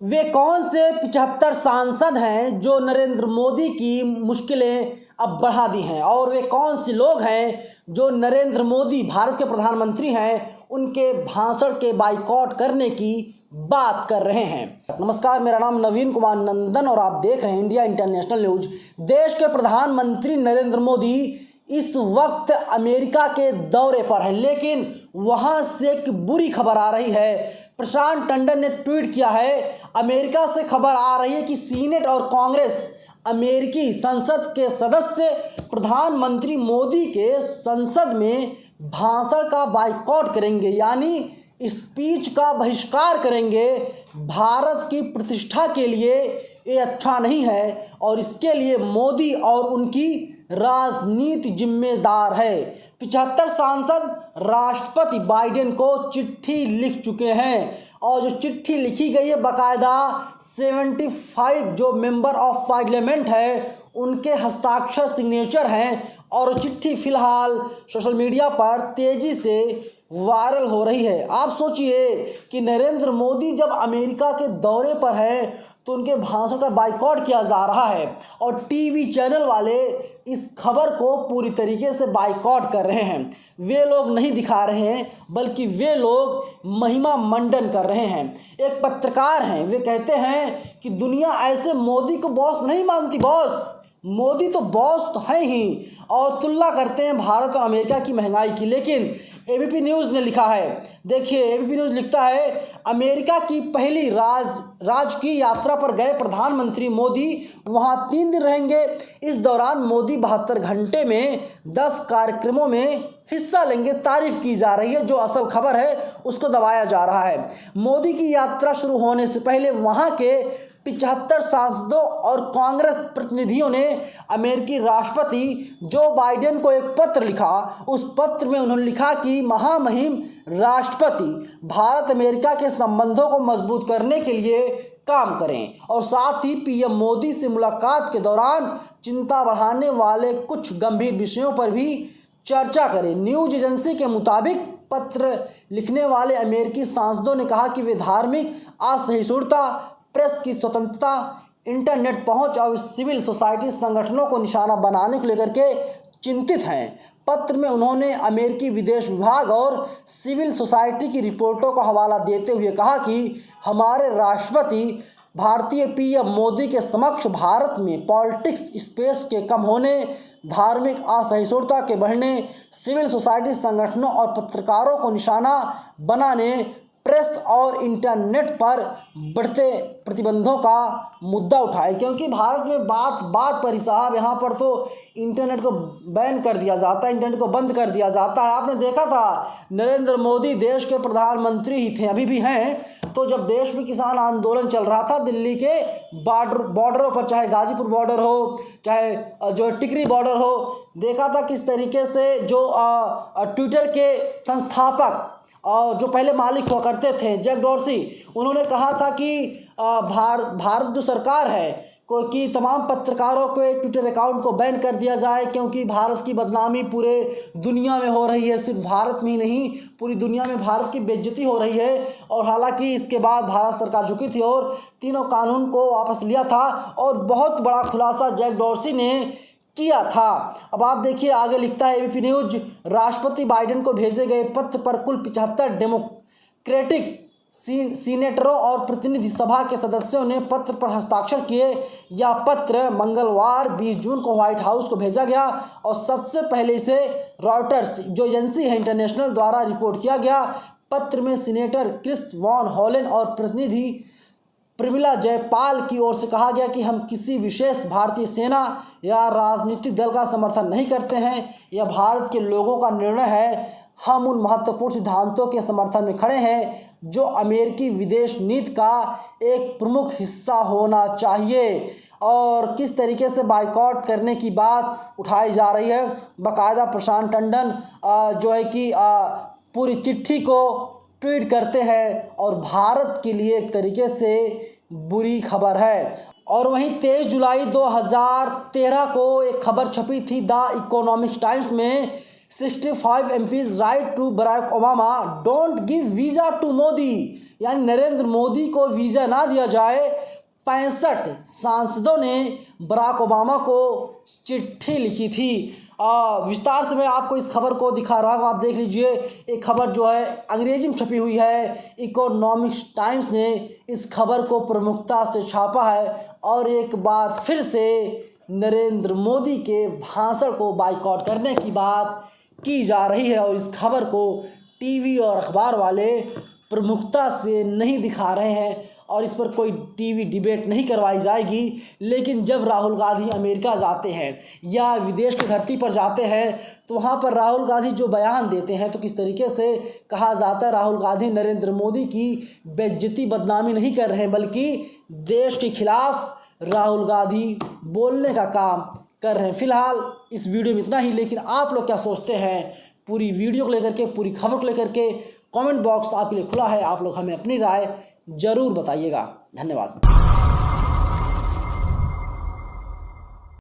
वे कौन से 75 सांसद हैं जो नरेंद्र मोदी की मुश्किलें अब बढ़ा दी हैं, और वे कौन से लोग हैं जो नरेंद्र मोदी भारत के प्रधानमंत्री हैं उनके भाषण के बाइकआउट करने की बात कर रहे हैं। नमस्कार, मेरा नाम नवीन कुमार नंदन और आप देख रहे हैं इंडिया इंटरनेशनल न्यूज। देश के प्रधानमंत्री नरेंद्र मोदी इस वक्त अमेरिका के दौरे पर हैं, लेकिन वहां से एक बुरी खबर आ रही है। प्रशांत टंडन ने ट्वीट किया है, अमेरिका से खबर आ रही है कि सीनेट और कांग्रेस अमेरिकी संसद के सदस्य प्रधानमंत्री मोदी के संसद में भाषण का बाइकआउट करेंगे, यानी स्पीच का बहिष्कार करेंगे। भारत की प्रतिष्ठा के लिए ये अच्छा नहीं है और इसके लिए मोदी और उनकी राजनीति जिम्मेदार है। 75 सांसद राष्ट्रपति बाइडेन को चिट्ठी लिख चुके हैं और जो चिट्ठी लिखी गई है बाकायदा 75 जो मेंबर ऑफ पार्लियामेंट है उनके हस्ताक्षर सिग्नेचर हैं और चिट्ठी फिलहाल सोशल मीडिया पर तेजी से वायरल हो रही है। आप सोचिए कि नरेंद्र मोदी जब अमेरिका के दौरे पर है तो उनके भाषण का बाइकआउट किया जा रहा है और टीवी चैनल वाले इस खबर को पूरी तरीके से बाइकआउट कर रहे हैं। वे लोग नहीं दिखा रहे हैं बल्कि वे लोग महिमा मंडन कर रहे हैं। एक पत्रकार हैं, वे कहते हैं कि दुनिया ऐसे मोदी को बॉस नहीं मानती। बॉस मोदी तो बॉस तो है ही, और तुलना करते हैं भारत और अमेरिका की महंगाई की। लेकिन एबीपी न्यूज़ ने लिखा है, देखिए एबीपी न्यूज़ लिखता है, अमेरिका की पहली राजकीय यात्रा पर गए प्रधानमंत्री मोदी वहां 3 दिन रहेंगे। इस दौरान मोदी 72 घंटे में 10 कार्यक्रमों में हिस्सा लेंगे। तारीफ की जा रही है, जो असल खबर है उसको दबाया जा रहा है। मोदी की यात्रा शुरू होने से पहले वहां के 75 सांसदों और कांग्रेस प्रतिनिधियों ने अमेरिकी राष्ट्रपति जो बाइडेन को एक पत्र लिखा। उस पत्र में उन्होंने लिखा कि महामहिम राष्ट्रपति भारत अमेरिका के संबंधों को मजबूत करने के लिए काम करें और साथ ही पीएम मोदी से मुलाकात के दौरान चिंता बढ़ाने वाले कुछ गंभीर विषयों पर भी चर्चा करें। न्यूज एजेंसी के मुताबिक पत्र लिखने वाले अमेरिकी सांसदों ने कहा कि वे धार्मिक असहिष्णुता, प्रेस की स्वतंत्रता, इंटरनेट पहुंच और सिविल सोसाइटी संगठनों को निशाना बनाने को लेकर के चिंतित हैं। पत्र में उन्होंने अमेरिकी विदेश विभाग और सिविल सोसाइटी की रिपोर्टों का हवाला देते हुए कहा कि हमारे राष्ट्रपति भारतीय पीएम मोदी के समक्ष भारत में पॉलिटिक्स स्पेस के कम होने, धार्मिक असहिष्णुता के बढ़ने, सिविल सोसाइटी संगठनों और पत्रकारों को निशाना बनाने, प्रेस और इंटरनेट पर बढ़ते प्रतिबंधों का मुद्दा उठाए। क्योंकि भारत में बात बात पर ही साहब यहाँ पर तो इंटरनेट को बैन कर दिया जाता है, इंटरनेट को बंद कर दिया जाता है। आपने देखा था नरेंद्र मोदी देश के प्रधानमंत्री ही थे, अभी भी हैं। तो जब देश में किसान आंदोलन चल रहा था दिल्ली के बॉर्डरों पर, चाहे गाजीपुर बॉर्डर हो चाहे जो टिकरी बॉर्डर हो, देखा था किस तरीके से जो ट्विटर के संस्थापक और जो पहले मालिक हुआ करते थे जैक डॉर्सी, उन्होंने कहा था कि भारत जो सरकार है कि तमाम पत्रकारों के ट्विटर अकाउंट को बैन कर दिया जाए, क्योंकि भारत की बदनामी पूरे दुनिया में हो रही है। सिर्फ भारत में ही नहीं, पूरी दुनिया में भारत की बेइज्जती हो रही है। और हालांकि इसके बाद भारत सरकार झुकी थी और तीनों कानून को वापस लिया था और बहुत बड़ा खुलासा जैक डॉर्सी ने किया था। अब आप देखिए आगे लिखता है एबीपी न्यूज, राष्ट्रपति बाइडेन को भेजे गए पत्र पर कुल 75 डेमोक्रेटिक सीनेटरों और प्रतिनिधि सभा के सदस्यों ने पत्र पर हस्ताक्षर किए। यह पत्र मंगलवार 20 जून को व्हाइट हाउस को भेजा गया और सबसे पहले इसे रॉयटर्स जो एजेंसी है इंटरनेशनल द्वारा रिपोर्ट किया गया। पत्र में सीनेटर क्रिस वॉन हॉलन और प्रतिनिधि प्रमिला जयपाल की ओर से कहा गया कि हम किसी विशेष भारतीय सेना या राजनीतिक दल का समर्थन नहीं करते हैं। यह भारत के लोगों का निर्णय है। हम उन महत्वपूर्ण सिद्धांतों के समर्थन में खड़े हैं जो अमेरिकी विदेश नीति का एक प्रमुख हिस्सा होना चाहिए। और किस तरीके से बाइकआउट करने की बात उठाई जा रही है, बाकायदा प्रशांत टंडन जो है कि पूरी चिट्ठी को ट्वीट करते हैं और भारत के लिए एक तरीके से बुरी खबर है। और वहीं 23 जुलाई 2013 को एक खबर छपी थी द इकोनॉमिक टाइम्स में, 65 MPs write to Barack Obama don't give visa to Modi. यानी नरेंद्र मोदी को वीज़ा ना दिया जाए। 65 सांसदों ने बराक ओबामा को चिट्ठी लिखी थी। विस्तार से मैं आपको इस खबर को दिखा रहा हूँ, आप देख लीजिए। एक खबर जो है अंग्रेजी में छपी हुई है, इकोनॉमिक्स टाइम्स ने इस खबर को प्रमुखता से छापा है और एक बार फिर से नरेंद्र मोदी के भाषण को बाइकआउट करने की बात की जा रही है और इस खबर को टीवी और अखबार वाले प्रमुखता से नहीं दिखा रहे हैं और इस पर कोई टीवी डिबेट नहीं करवाई जाएगी। लेकिन जब राहुल गांधी अमेरिका जाते हैं या विदेश की धरती पर जाते हैं तो वहाँ पर राहुल गांधी जो बयान देते हैं तो किस तरीके से कहा जाता है, राहुल गांधी नरेंद्र मोदी की बेइज्जती बदनामी नहीं कर रहे हैं बल्कि देश के खिलाफ राहुल गांधी बोलने का काम कर रहे हैं। फिलहाल इस वीडियो में इतना ही, लेकिन आप लोग क्या सोचते हैं पूरी वीडियो को लेकर के, पूरी खबर को लेकर के? कमेंट बॉक्स आपके लिए खुला है, आप लोग हमें अपनी राय ज़रूर बताइएगा। धन्यवाद।